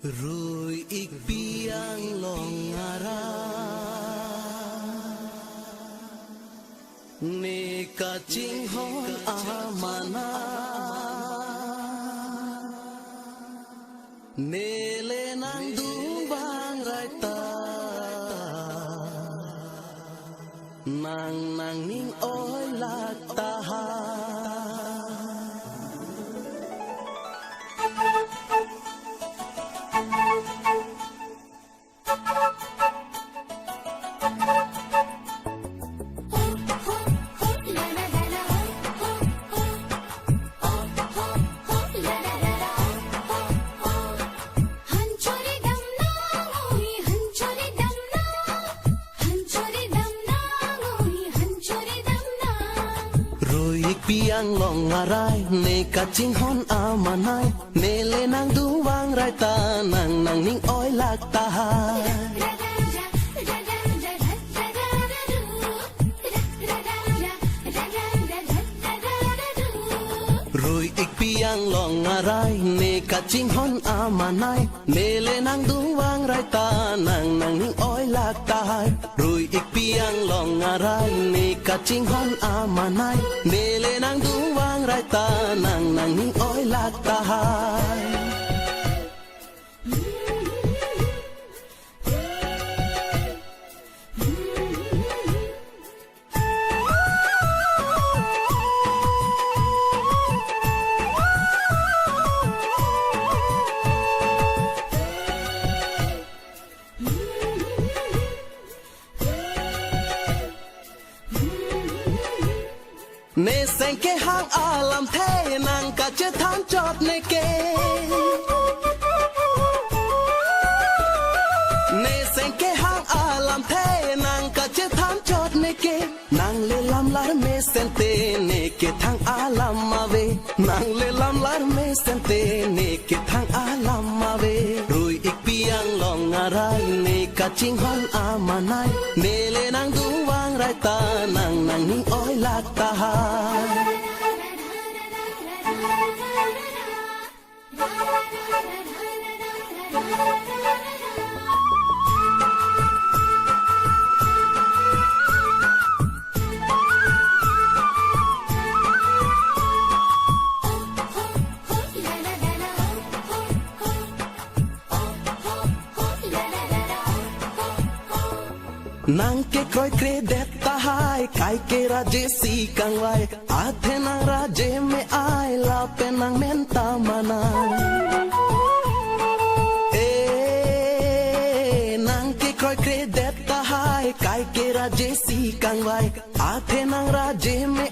Rồi ik piang long ara ne ka ching hon amana ne le nang dung bang rai ta nang nang ning oi lak ta ha piang long ngarai ne ka ching hon amanai ne le nang du wang rai ta nang nang ning oi lak ta rồi ik piang long ngarai ne ka ching hon amanai ne le nang du wang rai ta nang nang ning oi lak ta rồi ik piang long ngarai ne ka ching hon amanai ne le nang du wang rai ta nang nang ning oi lak ta ne sen ke hang alam the nang ka che than chot ne ke ne sen ke hang alam the nang ka che than chot ne ke nang le lam lar me sen te ne ke thang alam ma ve nang le lam lar me sen te ne ke thang alam ma ve rui ik piang long ngarai ne ka ching hon amanai ne le nang du wang rai ta nang nang ning oi lak ta nang ke kroi kre det ta hai kai ke raje si kang vai a the nang raje me ai la pe nang men ta mana e nang ke kroi kre det ta hai kai ke raje si kang vai a the nang raje me